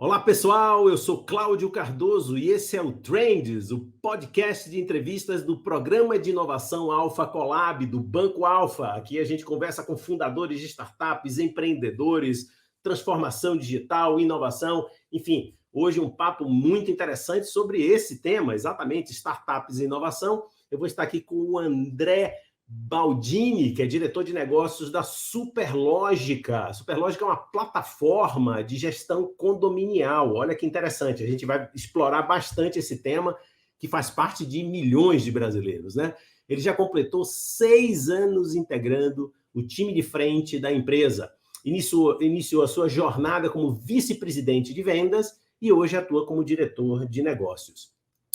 Olá, pessoal, eu sou Cláudio Cardoso e esse é o Trends, o podcast de entrevistas do Programa de Inovação Alpha Colab, do Banco Alpha. Aqui a gente conversa com fundadores de startups, empreendedores, transformação digital, inovação, enfim, hoje um papo muito interessante sobre esse tema, exatamente, startups e inovação. Eu vou estar aqui com o André Baldini, que é diretor de negócios da Superlógica. A Superlógica é uma plataforma de gestão condominial. Olha que interessante, a gente vai explorar bastante esse tema, que faz parte de milhões de brasileiros, né? Ele já completou 6 anos integrando o time de frente da empresa. Iniciou a sua jornada como vice-presidente de vendas e hoje atua como diretor de negócios.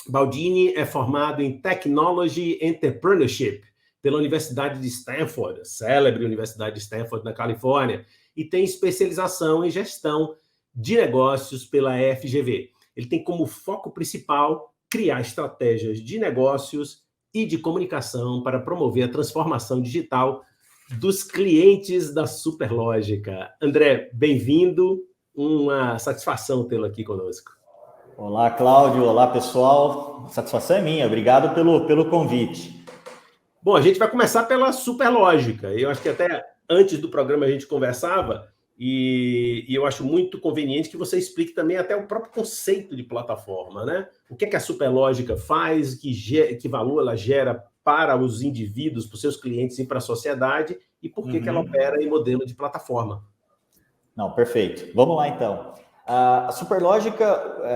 Baldini é formado em Technology Entrepreneurship pela Universidade de Stanford, a célebre Universidade de Stanford, na Califórnia, e tem especialização em gestão de negócios pela FGV. Ele tem como foco principal criar estratégias de negócios e de comunicação para promover a transformação digital dos clientes da Superlógica. André, bem-vindo, uma satisfação tê-lo aqui conosco. Olá, Cláudio, olá, pessoal, a satisfação é minha, obrigado pelo convite. Bom, a gente vai começar pela Superlógica. Eu acho que até antes do programa a gente conversava e eu acho muito conveniente que você explique também até o próprio conceito de plataforma, né? O que é que a Superlógica faz, que valor ela gera para os indivíduos, para os seus clientes e para a sociedade e por que ela opera em modelo de plataforma. Não, perfeito. Vamos lá, então. A Superlógica,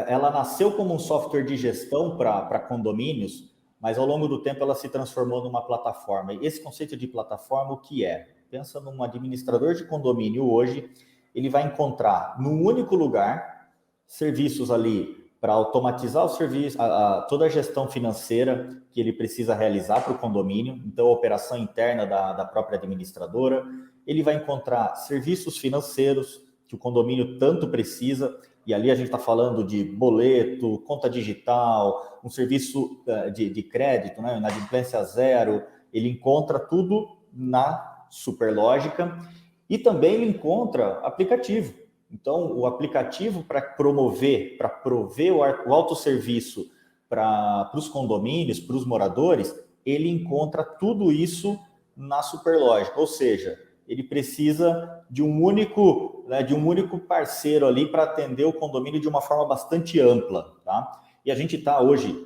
ela nasceu como um software de gestão para condomínios, mas ao longo do tempo ela se transformou numa plataforma. E esse conceito de plataforma, o que é? Pensa num administrador de condomínio hoje, ele vai encontrar num único lugar serviços ali para automatizar o serviço, toda a gestão financeira que ele precisa realizar para o condomínio, então a operação interna da própria administradora. Ele vai encontrar serviços financeiros que o condomínio tanto precisa, e ali a gente está falando de boleto, conta digital, um serviço de crédito, né, inadimplência zero. Ele encontra tudo na Superlógica e também ele encontra aplicativo. Então, o aplicativo para prover o autosserviço para os condomínios, para os moradores, ele encontra tudo isso na Superlógica, ou seja, ele precisa de um único parceiro ali para atender o condomínio de uma forma bastante ampla, tá? E a gente está hoje,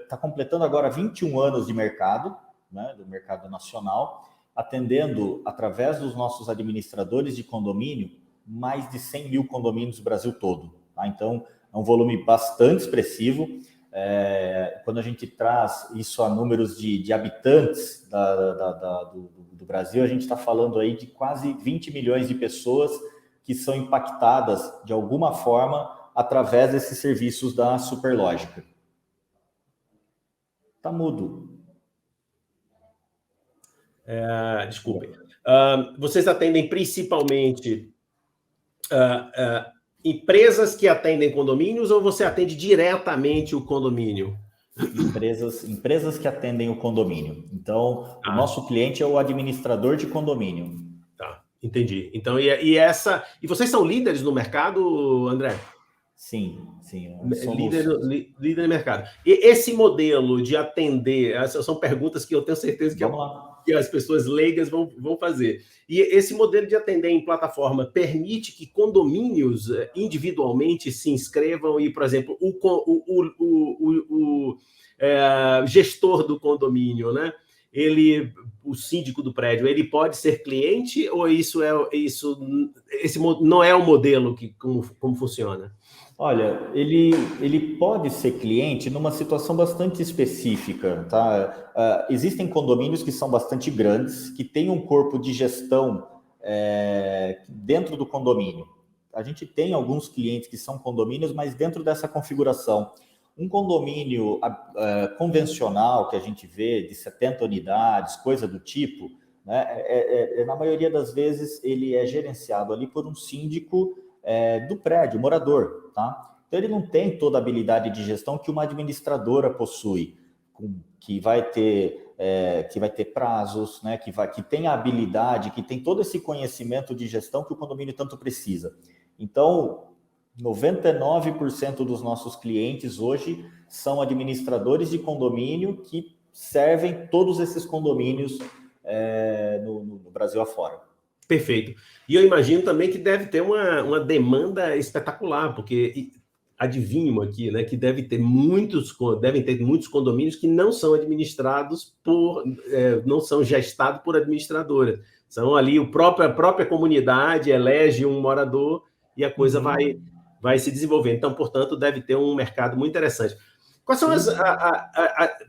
está completando agora 21 anos de mercado, né, do mercado nacional, atendendo, através dos nossos administradores de condomínio, mais de 100 mil condomínios no Brasil todo, tá? Então, é um volume bastante expressivo. Quando a gente traz isso a números de habitantes do Brasil, a gente está falando aí de quase 20 milhões de pessoas que são impactadas de alguma forma através desses serviços da Superlógica. Tá mudo. Desculpem. Vocês atendem principalmente empresas que atendem condomínios ou você atende diretamente o condomínio? Empresas que atendem o condomínio. Então, o nosso cliente é o administrador de condomínio. Tá, entendi. Então, e vocês são líderes no mercado, André? Sim. Líder no mercado. E esse modelo de atender, essas são perguntas que eu tenho certeza que as pessoas leigas vão fazer. E esse modelo de atender em plataforma permite que condomínios individualmente se inscrevam e, por exemplo, o gestor do condomínio, né? O síndico do prédio, ele pode ser cliente ou esse não é o modelo como funciona? Olha, ele pode ser cliente numa situação bastante específica, tá? Existem condomínios que são bastante grandes, que têm um corpo de gestão dentro do condomínio. A gente tem alguns clientes que são condomínios, mas dentro dessa configuração. Um condomínio convencional que a gente vê, de 70 unidades, coisa do tipo, né? Na maioria das vezes ele é gerenciado ali por um síndico do prédio, morador, tá? Então ele não tem toda a habilidade de gestão que uma administradora possui, que vai ter prazos, né? Que tem a habilidade, que tem todo esse conhecimento de gestão que o condomínio tanto precisa. Então, 99% dos nossos clientes hoje são administradores de condomínio que servem todos esses condomínios no Brasil afora. Perfeito. E eu imagino também que deve ter uma demanda espetacular, porque adivinho aqui, né, que devem ter muitos condomínios que não são administrados não são gestados por administradora. São ali a própria comunidade elege um morador e a coisa vai se desenvolver. Então, portanto, deve ter um mercado muito interessante. Quais são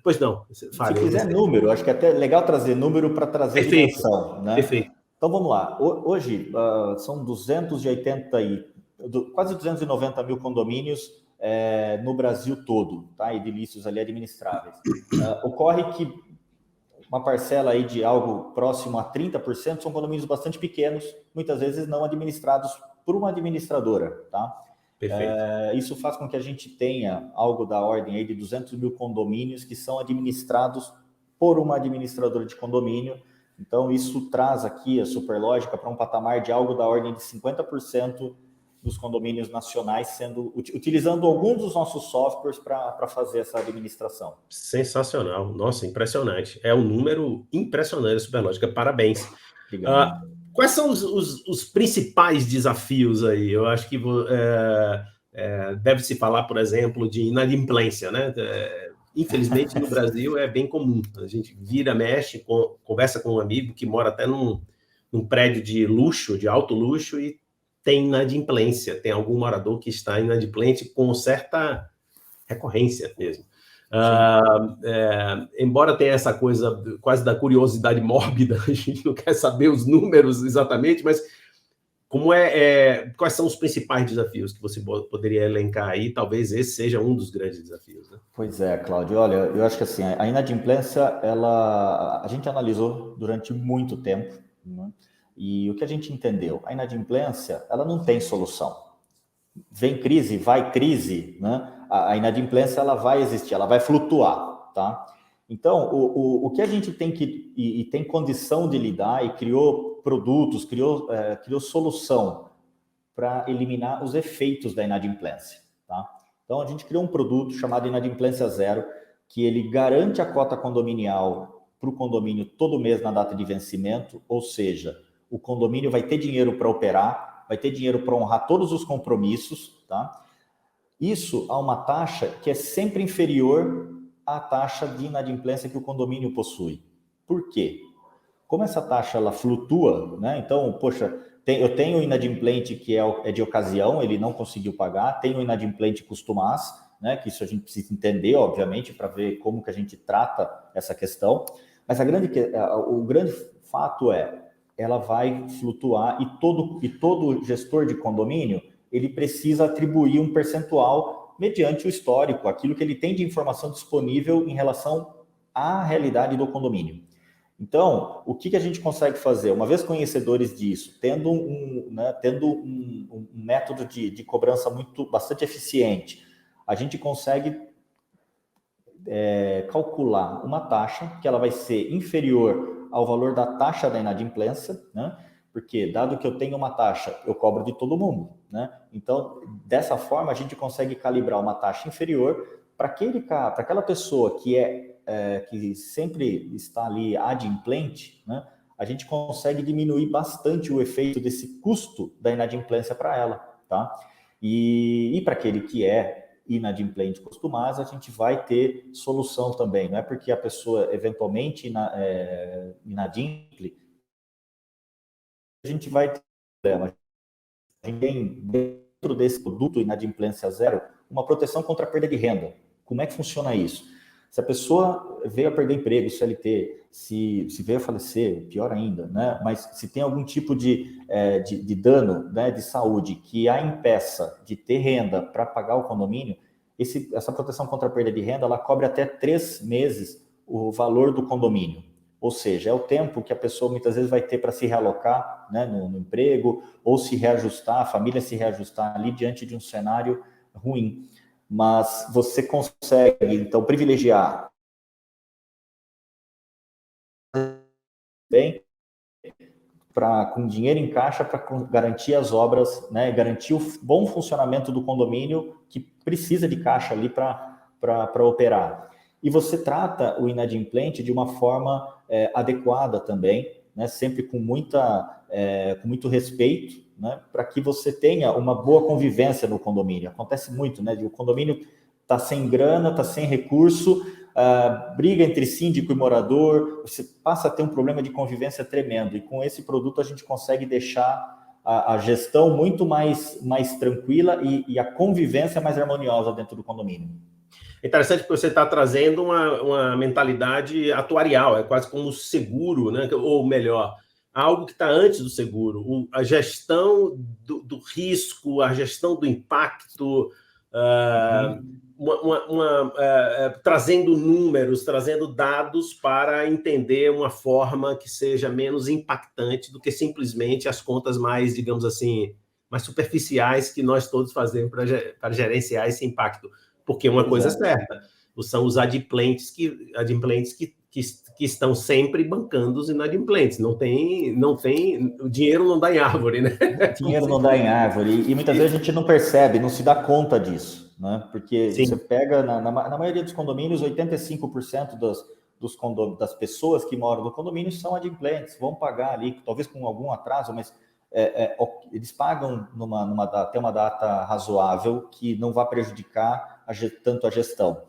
Pois não, fale. Se quiser número, acho que é até legal trazer número para trazer dimensão, né? Perfeito. Então, vamos lá. Hoje, são quase 290 mil condomínios no Brasil todo, tá? Edilícios ali administráveis. Ocorre que uma parcela aí de algo próximo a 30% são condomínios bastante pequenos, muitas vezes não administrados por uma administradora, tá? Isso faz com que a gente tenha algo da ordem aí de 200 mil condomínios que são administrados por uma administradora de condomínio. Então, isso traz aqui a Superlógica para um patamar de algo da ordem de 50% dos condomínios nacionais utilizando alguns dos nossos softwares para fazer essa administração. Sensacional. Nossa, impressionante. É um número impressionante, Superlógica. Parabéns. Quais são os principais desafios aí? Eu acho que deve-se falar, por exemplo, de inadimplência, né? Infelizmente, no Brasil é bem comum. A gente mexe, conversa com um amigo que mora até num prédio de luxo, de alto luxo, e tem inadimplência. Tem algum morador que está inadimplente com certa recorrência mesmo. Embora tenha essa coisa quase da curiosidade mórbida, a gente não quer saber os números exatamente, mas quais são os principais desafios que você poderia elencar aí? Talvez esse seja um dos grandes desafios, né? Pois é, Cláudio. Olha, eu acho que assim, a inadimplência, a gente analisou durante muito tempo, né? E o que a gente entendeu? A inadimplência, ela não tem solução. Vem crise, vai crise, né? A inadimplência, ela vai existir, ela vai flutuar, tá? Então, o que a gente tem e tem condição de lidar e criou produtos, criou solução para eliminar os efeitos da inadimplência, tá? Então, a gente criou um produto chamado Inadimplência Zero, que ele garante a cota condominial para o condomínio todo mês na data de vencimento, ou seja, o condomínio vai ter dinheiro para operar, vai ter dinheiro para honrar todos os compromissos, tá? Isso a uma taxa que é sempre inferior à taxa de inadimplência que o condomínio possui. Por quê? Como essa taxa ela flutua, né? Então, poxa, eu tenho o inadimplente que é de ocasião, ele não conseguiu pagar, tenho o inadimplente costumaz, né? Que isso a gente precisa entender, obviamente, para ver como que a gente trata essa questão. Mas o grande fato ela vai flutuar e todo gestor de condomínio, ele precisa atribuir um percentual mediante o histórico, aquilo que ele tem de informação disponível em relação à realidade do condomínio. Então, o que a gente consegue fazer? Uma vez conhecedores disso, tendo um método de cobrança bastante eficiente, a gente consegue calcular uma taxa que ela vai ser inferior ao valor da taxa da inadimplência, né? Porque, dado que eu tenho uma taxa, eu cobro de todo mundo, né? Então, dessa forma, a gente consegue calibrar uma taxa inferior para aquela pessoa que sempre está ali adimplente, né? A gente consegue diminuir bastante o efeito desse custo da inadimplência para ela, tá? E para aquele que é inadimplente costumaz, a gente vai ter solução também, não é porque a pessoa eventualmente inadimple, a gente vai ter problema. A gente tem dentro desse produto Inadimplência Zero uma proteção contra a perda de renda. Como é que funciona isso? Se a pessoa veio a perder emprego, CLT, se veio a falecer, pior ainda, né? Mas se tem algum tipo de dano, né, de saúde que a impeça de ter renda para pagar o condomínio, essa proteção contra a perda de renda, ela cobre até 3 meses o valor do condomínio. Ou seja, é o tempo que a pessoa muitas vezes vai ter para se realocar, né, no emprego, ou se reajustar, a família se reajustar ali diante de um cenário ruim. Mas você consegue, então, privilegiar bem com dinheiro em caixa para garantir as obras, né, garantir o bom funcionamento do condomínio que precisa de caixa ali para operar. E você trata o inadimplente de uma forma adequada também, né, sempre com muito respeito, né, para que você tenha uma boa convivência no condomínio. Acontece muito, né, de o condomínio está sem grana, está sem recurso, briga entre síndico e morador, você passa a ter um problema de convivência tremendo. E com esse produto a gente consegue deixar a gestão muito mais tranquila e a convivência mais harmoniosa dentro do condomínio. Interessante porque você está trazendo uma mentalidade atuarial, é quase como o seguro, né? Ou melhor, algo que está antes do seguro, a gestão do risco, a gestão do impacto, trazendo números, trazendo dados para entender uma forma que seja menos impactante do que simplesmente as contas mais, digamos assim, mais superficiais que nós todos fazemos para gerenciar esse impacto. Porque uma coisa é certa, são os adimplentes que estão sempre bancando os inadimplentes. Não tem, o dinheiro não dá em árvore, né? O dinheiro não dá em árvore. E muitas vezes a gente não percebe, não se dá conta disso, né? Porque Sim. Você pega, na maioria dos condomínios, 85% das pessoas que moram no condomínio são adimplentes, vão pagar ali, talvez com algum atraso, mas eles pagam até uma data razoável que não vai prejudicar tanto a gestão.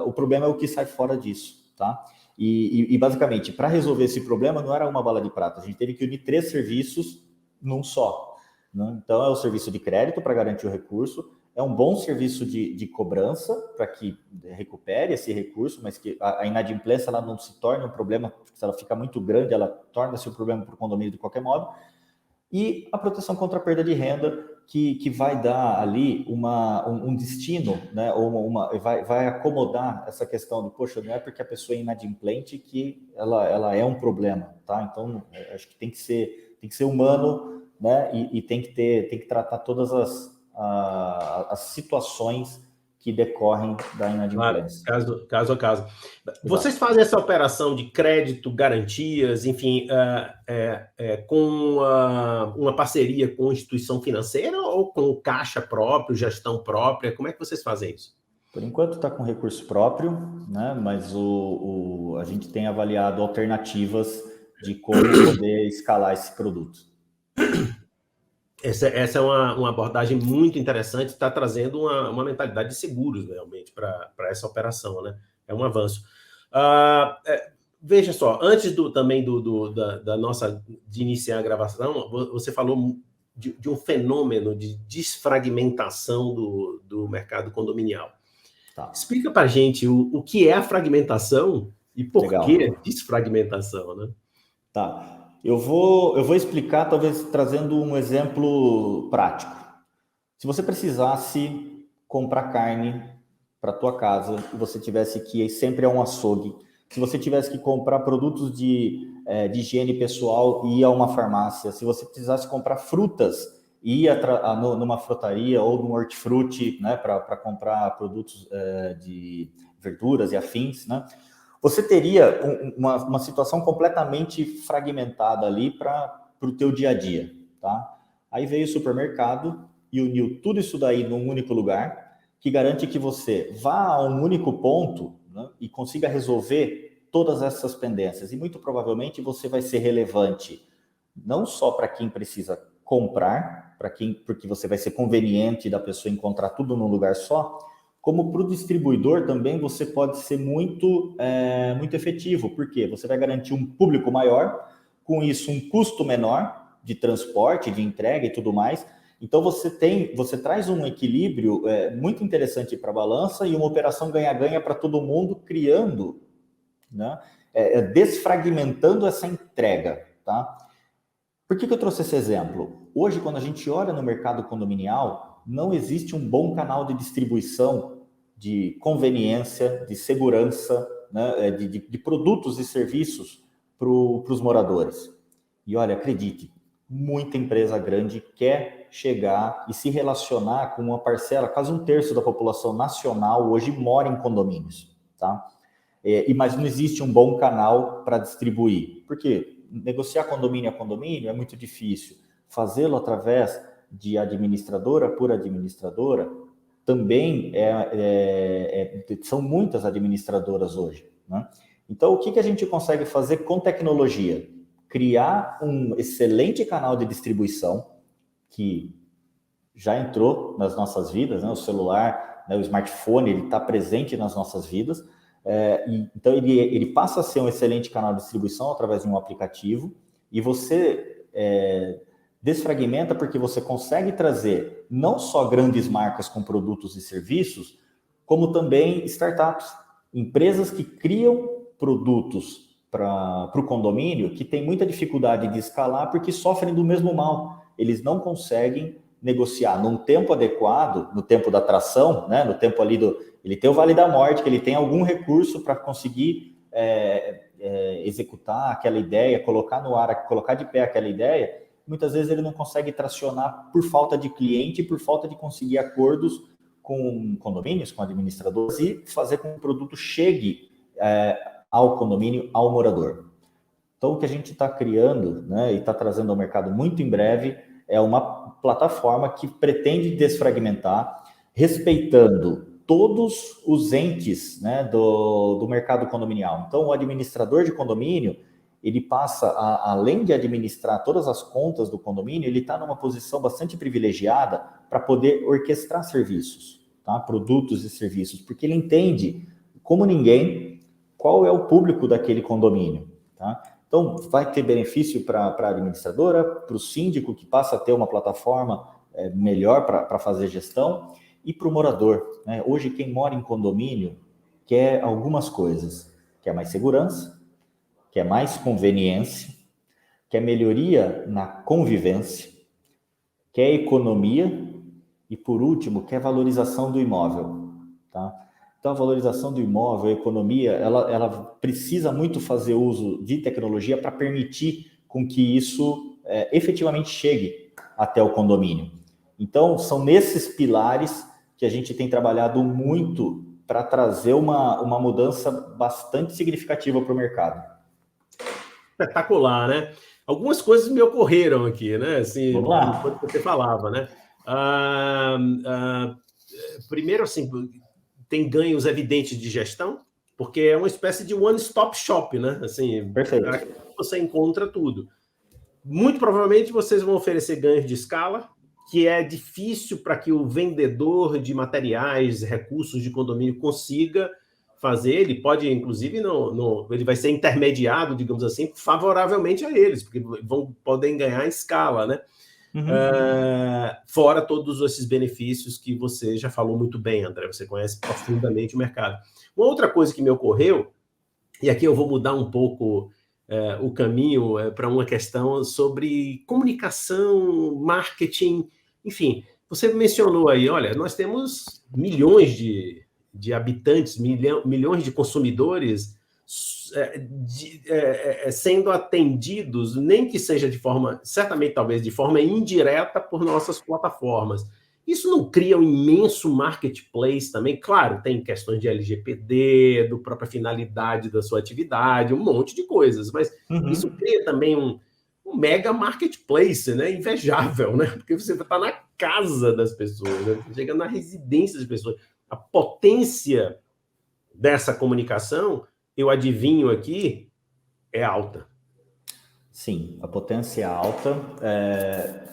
O problema é o que sai fora disso, tá? E basicamente, para resolver esse problema, não era uma bala de prata, a gente teve que unir 3 serviços num só, né? Então, é o serviço de crédito para garantir o recurso, é um bom serviço de cobrança para que recupere esse recurso, mas que a inadimplência ela não se torne um problema, se ela fica muito grande, ela torna-se um problema para o condomínio de qualquer modo. E a proteção contra a perda de renda, que vai dar ali um destino, né? Ou vai acomodar essa questão de, poxa, não é porque a pessoa é inadimplente que ela é um problema, tá? Então, acho que tem que ser humano, né? E tem que tratar todas as situações que decorrem da inadimplência. Claro, caso a caso. Vocês fazem essa operação de crédito, garantias, enfim, com uma parceria com instituição financeira ou com caixa próprio, gestão própria? Como é que vocês fazem isso? Por enquanto está com recurso próprio, né? Mas a gente tem avaliado alternativas de como poder escalar esse produto. Essa é uma abordagem muito interessante, está trazendo uma mentalidade de seguros, realmente, para essa operação, né? É um avanço. Veja só, antes de iniciar a gravação, você falou de um fenômeno de desfragmentação do mercado condominial. Tá. Explica para a gente o que é a fragmentação e por que desfragmentação, né? Tá. Eu vou explicar, talvez trazendo um exemplo prático. Se você precisasse comprar carne para a tua casa e você tivesse que ir sempre a um açougue, se você tivesse que comprar produtos de higiene pessoal e ir a uma farmácia, se você precisasse comprar frutas e ir numa frutaria ou num hortifruti, né, para comprar produtos de verduras e afins, né? Você teria uma situação completamente fragmentada ali para o teu dia a dia, tá? Aí veio o supermercado e uniu tudo isso daí num único lugar, que garante que você vá a um único ponto, né, e consiga resolver todas essas pendências. E muito provavelmente você vai ser relevante não só para quem precisa comprar, porque você vai ser conveniente da pessoa encontrar tudo num lugar só, como para o distribuidor também você pode ser muito efetivo, porque você vai garantir um público maior, com isso um custo menor de transporte, de entrega e tudo mais. Então você traz um equilíbrio muito interessante para a balança e uma operação ganha-ganha para todo mundo, criando, né, desfragmentando essa entrega, tá? Por que eu trouxe esse exemplo? Hoje, quando a gente olha no mercado condominial, não existe um bom canal de distribuição de conveniência, de segurança, né, de produtos e serviços para os moradores. E olha, acredite, muita empresa grande quer chegar e se relacionar com uma parcela, quase 1/3 da população nacional hoje mora em condomínios, tá? Mas não existe um bom canal para distribuir. Por quê? negociar condomínio a condomínio é muito difícil. Fazê-lo através de administradora por administradora também são muitas administradoras hoje, né? Então, o que a gente consegue fazer com tecnologia? Criar um excelente canal de distribuição que já entrou nas nossas vidas, né? O celular, né? O smartphone, ele está presente nas nossas vidas. Então, ele passa a ser um excelente canal de distribuição através de um aplicativo e você desfragmenta porque você consegue trazer não só grandes marcas com produtos e serviços, como também startups, empresas que criam produtos para o condomínio que tem muita dificuldade de escalar porque sofrem do mesmo mal. Eles não conseguem negociar num tempo adequado, no tempo da atração, né? No tempo ali ele tem o Vale da Morte, que ele tem algum recurso para conseguir executar aquela ideia, colocar no ar, colocar de pé aquela ideia. Muitas vezes ele não consegue tracionar por falta de cliente, por falta de conseguir acordos com condomínios, com administradores e fazer com que o produto chegue ao condomínio, ao morador. Então, o que a gente está criando, né, e está trazendo ao mercado muito em breve é uma plataforma que pretende desfragmentar, respeitando todos os entes, né, do mercado condominial. Então, o administrador de condomínio, ele passa, além de administrar todas as contas do condomínio, ele está numa posição bastante privilegiada para poder orquestrar serviços, tá? Produtos e serviços, porque ele entende, como ninguém, qual é o público daquele condomínio, tá? Então, vai ter benefício para a administradora, para o síndico, que passa a ter uma plataforma melhor para fazer gestão, e para o morador, né? Hoje, quem mora em condomínio quer algumas coisas. Quer mais segurança, quer mais conveniência, quer melhoria na convivência, quer economia e, por último, quer valorização do imóvel, tá? Então, a valorização do imóvel, a economia, ela precisa muito fazer uso de tecnologia para permitir com que isso efetivamente chegue até o condomínio. Então, são nesses pilares que a gente tem trabalhado muito para trazer uma mudança bastante significativa para o mercado. Espetacular, né? Algumas coisas me ocorreram aqui, né? Assim, Vamos lá. enquanto você falava, né? Primeiro, assim, tem ganhos evidentes de gestão, porque é uma espécie de one-stop shop, né? Assim, perfeito. Aqui você encontra tudo. Muito provavelmente vocês vão oferecer ganhos de escala, que é difícil para que o vendedor de materiais, recursos de condomínio consiga fazer. Ele pode, inclusive, ele vai ser intermediado, digamos assim, favoravelmente a eles, porque podem ganhar escala, né? Uhum. Fora todos esses benefícios que você já falou muito bem, André, você conhece profundamente o mercado. Uma outra coisa que me ocorreu, e aqui eu vou mudar um pouco o caminho para uma questão sobre comunicação, marketing, enfim, você mencionou aí, olha, nós temos milhões de habitantes, milhões de consumidores sendo atendidos, nem que seja de forma, certamente talvez de forma indireta por nossas plataformas. Isso não cria um imenso marketplace também? Claro, tem questões de LGPD, do própria finalidade da sua atividade, um monte de coisas, mas isso cria também um mega marketplace, né? Invejável, né? Porque você está na casa das pessoas, né? Você chega na residência das pessoas. A potência dessa comunicação, eu adivinho aqui, é alta. Sim, a potência é alta.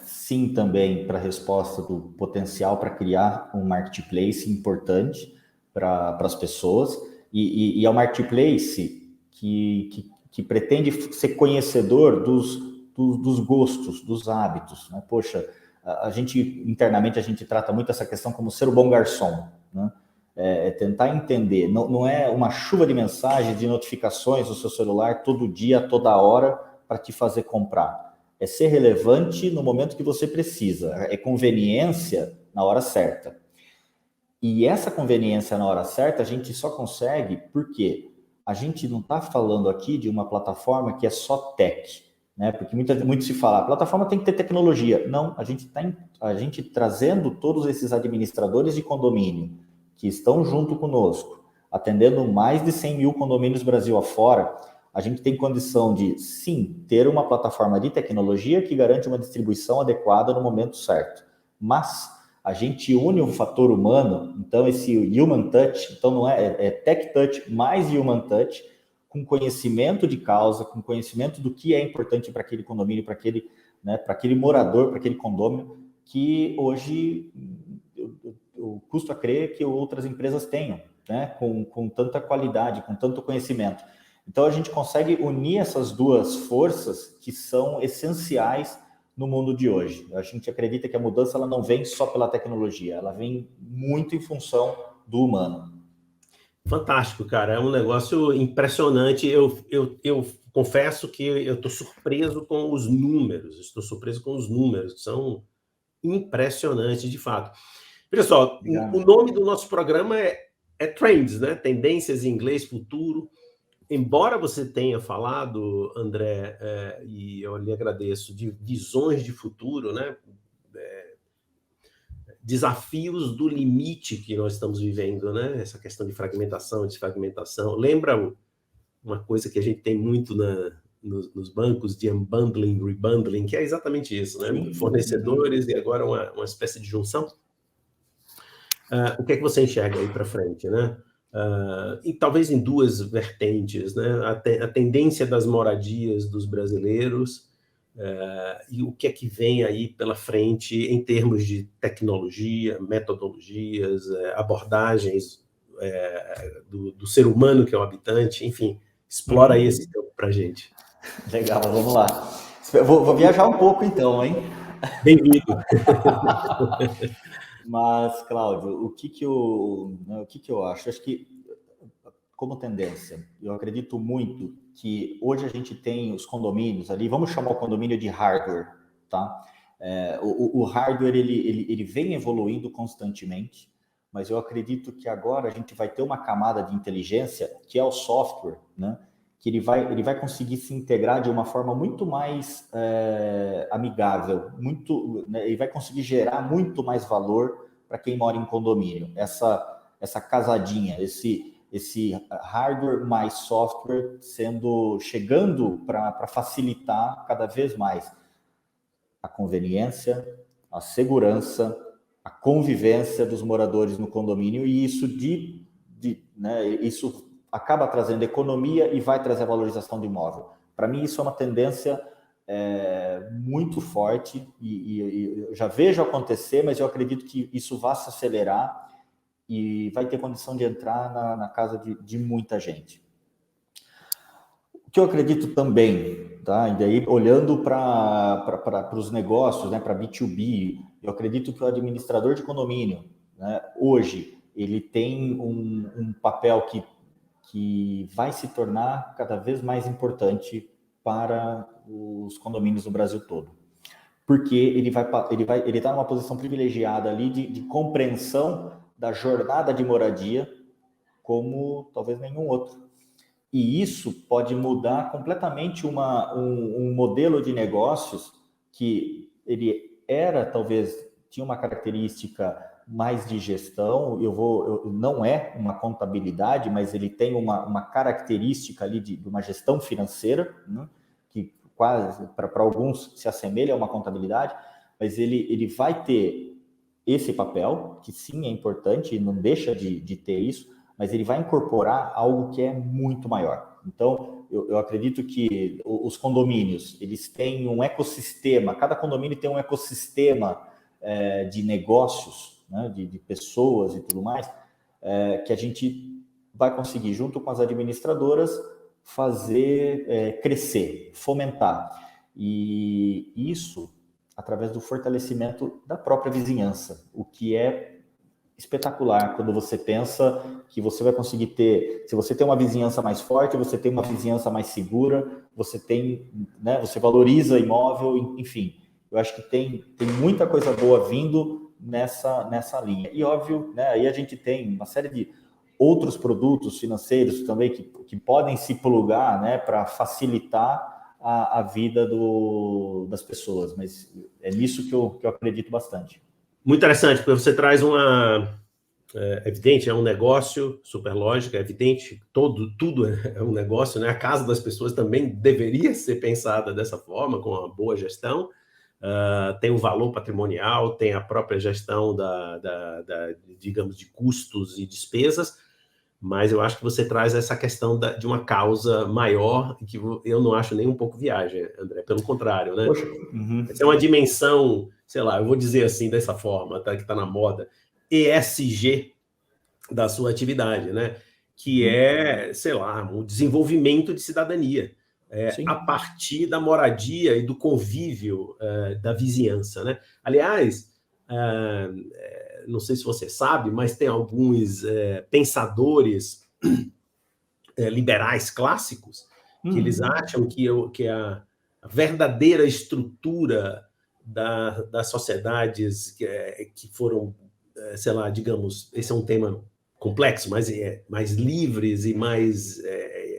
Sim, também para a resposta do potencial para criar um marketplace importante para as pessoas. E é um marketplace que pretende ser conhecedor dos gostos, dos hábitos, né? Poxa, internamente a gente trata muito essa questão como ser o bom garçom, né? Tentar entender, não é uma chuva de mensagens, de notificações no seu celular todo dia, toda hora, para te fazer comprar. É ser relevante no momento que você precisa, é conveniência na hora certa. E essa conveniência na hora certa a gente só consegue porque a gente não está falando aqui de uma plataforma que é só tech, né? Porque muito se fala, a plataforma tem que ter tecnologia. Não, a gente trazendo todos esses administradores de condomínio que estão junto conosco, atendendo mais de 100 mil condomínios Brasil afora, a gente tem condição de, sim, ter uma plataforma de tecnologia que garante uma distribuição adequada no momento certo. Mas a gente une o fator humano, então esse human touch, então não é tech touch mais human touch, com conhecimento de causa, com conhecimento do que é importante para aquele condomínio, para aquele, né, para aquele morador, para aquele condômino, que hoje eu custo a crer que outras empresas tenham, né, com tanta qualidade, com tanto conhecimento. Então, a gente consegue unir essas duas forças que são essenciais no mundo de hoje. A gente acredita que a mudança ela não vem só pela tecnologia, ela vem muito em função do humano. Fantástico, cara. É um negócio impressionante. Eu confesso que eu estou surpreso com os números. Estou surpreso com os números, que são impressionantes, de fato. Pessoal, o nome do nosso programa é Trends, né? Tendências em inglês, futuro. Embora você tenha falado, André, e eu lhe agradeço, de visões de futuro, né? Desafios do limite que nós estamos vivendo, né? Essa questão de fragmentação, desfragmentação. Lembra uma coisa que a gente tem muito nos bancos de unbundling, rebundling, que é exatamente isso, né? Sim. Fornecedores e agora uma espécie de junção. O que é que você enxerga aí para frente, né? E talvez em duas vertentes, né? A tendência das moradias dos brasileiros e o que é que vem aí pela frente em termos de tecnologia, metodologias, abordagens do ser humano que é o habitante, enfim, explora aí esse campo para a gente. Legal, vamos lá. Vou viajar um pouco então, hein? Bem-vindo. Mas, Cláudio, o que eu acho? Acho que, como tendência, eu acredito muito que hoje a gente tem os condomínios ali, vamos chamar o condomínio de hardware, tá? O hardware, ele vem evoluindo constantemente, mas eu acredito que agora a gente vai ter uma camada de inteligência, que é o software, né? Que ele vai conseguir se integrar de uma forma muito mais amigável, né? Ele vai conseguir gerar muito mais valor para quem mora em condomínio. Essa casadinha, esse hardware mais software chegando para facilitar cada vez mais a conveniência, a segurança, a convivência dos moradores no condomínio, e isso né, isso acaba trazendo economia e vai trazer a valorização do imóvel. Para mim, isso é uma tendência muito forte e eu já vejo acontecer, mas eu acredito que isso vai se acelerar e vai ter condição de entrar na casa de muita gente. O que eu acredito também, tá? E daí olhando para os negócios, né, para B2B, eu acredito que o administrador de condomínio, né, hoje, ele tem um papel que vai se tornar cada vez mais importante para os condomínios do Brasil todo. Porque ele está numa posição privilegiada ali de compreensão da jornada de moradia como talvez nenhum outro. E isso pode mudar completamente um modelo de negócios que ele tinha uma característica mais de gestão, não é uma contabilidade, mas ele tem uma característica ali de uma gestão financeira, né, que quase, para alguns, se assemelha a uma contabilidade, mas ele vai ter esse papel, que sim é importante, e não deixa de ter isso, mas ele vai incorporar algo que é muito maior. Então, eu acredito que os condomínios, eles têm um ecossistema, cada condomínio tem um ecossistema de negócios, né, de pessoas e tudo mais, que a gente vai conseguir, junto com as administradoras, fazer crescer, fomentar. E isso através do fortalecimento da própria vizinhança, o que é espetacular quando você pensa que você vai conseguir ter, se você tem uma vizinhança mais forte, você tem uma vizinhança mais segura, você tem, né, você valoriza imóvel, enfim, eu acho que tem muita coisa boa vindo nessa linha. E óbvio, né, aí a gente tem uma série de outros produtos financeiros também que podem se plugar, né, para facilitar a vida das pessoas, mas é nisso que eu acredito bastante. Muito interessante, porque você traz uma É evidente, é um negócio, Superlógica, é evidente, tudo é um negócio, né? A casa das pessoas também deveria ser pensada dessa forma, com uma boa gestão. Tem o valor patrimonial, tem a própria gestão digamos, de custos e despesas, mas eu acho que você traz essa questão de uma causa maior, que eu não acho nem um pouco viagem, André, pelo contrário, né? Poxa, Essa é uma dimensão, sei lá, eu vou dizer assim, dessa forma, tá, que está na moda, ESG da sua atividade, né? Que é, sei lá, o desenvolvimento de cidadania, a partir da moradia e do convívio da vizinhança, né? Aliás, não sei se você sabe, mas tem alguns pensadores liberais clássicos que eles acham que a verdadeira estrutura das sociedades que foram, sei lá, digamos, esse é um tema complexo, mas mais livres e mais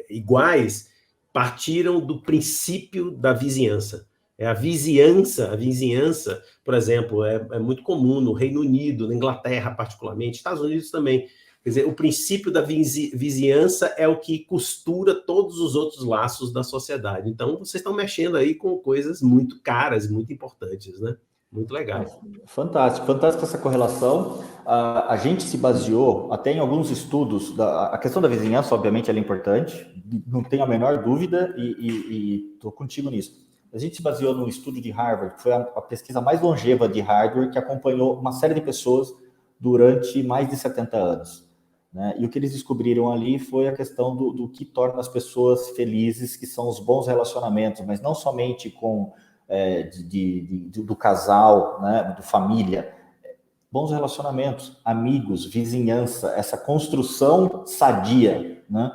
iguais, partiram do princípio da vizinhança. A vizinhança, por exemplo, é muito comum no Reino Unido, na Inglaterra particularmente, Estados Unidos também. Quer dizer, o princípio da vizinhança é o que costura todos os outros laços da sociedade. Então, vocês estão mexendo aí com coisas muito caras, muito importantes, né? Muito legal. Fantástico, fantástica essa correlação. A gente se baseou até em alguns estudos, a questão da vizinhança, obviamente, ela é importante, não tenho a menor dúvida e estou contigo nisso. A gente se baseou num estudo de Harvard, que foi a pesquisa mais longeva de Harvard, que acompanhou uma série de pessoas durante mais de 70 anos. Né? E o que eles descobriram ali foi a questão do que torna as pessoas felizes, que são os bons relacionamentos, mas não somente com do casal, né, do família, bons relacionamentos, amigos, vizinhança, essa construção sadia, né?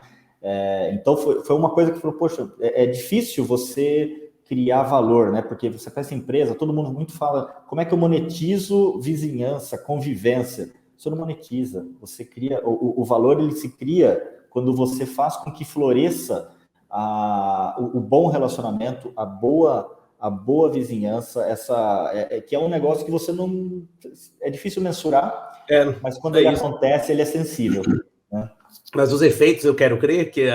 Então foi uma coisa que falou, poxa, é difícil você criar valor, né? Porque você com essa empresa, todo mundo muito fala, como é que eu monetizo vizinhança, convivência? Você não monetiza, você cria, o valor ele se cria quando você faz com que floresça o bom relacionamento, a boa vizinhança, que é um negócio que você não... É difícil mensurar, mas quando ele acontece, ele é sensível. Né? Mas os efeitos, eu quero crer, que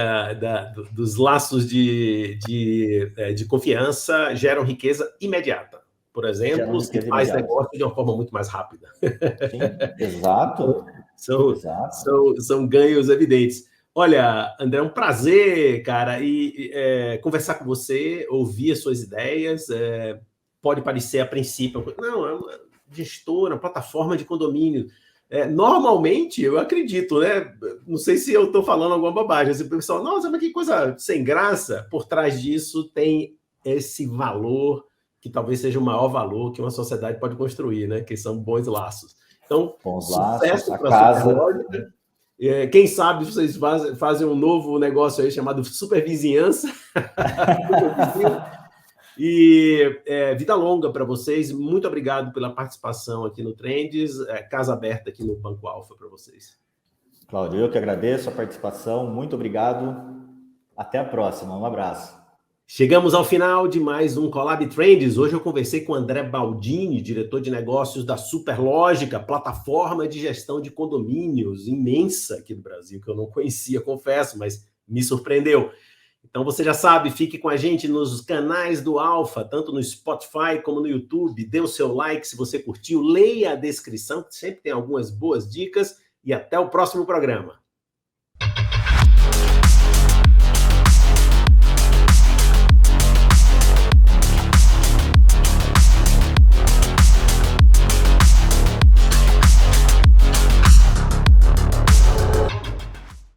dos laços de confiança geram riqueza imediata. Por exemplo, se faz negócio de uma forma muito mais rápida. Sim, exato. São ganhos evidentes. Olha, André, é um prazer, cara, conversar com você, ouvir as suas ideias. Pode parecer, a princípio, não, é uma gestora, uma plataforma de condomínio. Normalmente, eu acredito, né? Não sei se eu estou falando alguma bobagem. O pessoal, nossa, mas que coisa sem graça. Por trás disso tem esse valor, que talvez seja o maior valor que uma sociedade pode construir, né? Que são bons laços. Então, sucesso para a Superlógica. Quem sabe vocês fazem um novo negócio aí chamado Supervizinhança. E vida longa para vocês. Muito obrigado pela participação aqui no Trends. Casa aberta aqui no Banco Alfa para vocês. Cláudio, eu que agradeço a participação. Muito obrigado. Até a próxima. Um abraço. Chegamos ao final de mais um Collab Trends. Hoje eu conversei com o André Baldini, diretor de negócios da Superlógica, plataforma de gestão de condomínios imensa aqui no Brasil, que eu não conhecia, confesso, mas me surpreendeu. Então você já sabe, fique com a gente nos canais do Alfa, tanto no Spotify como no YouTube. Dê o seu like se você curtiu, leia a descrição, que sempre tem algumas boas dicas, e até o próximo programa.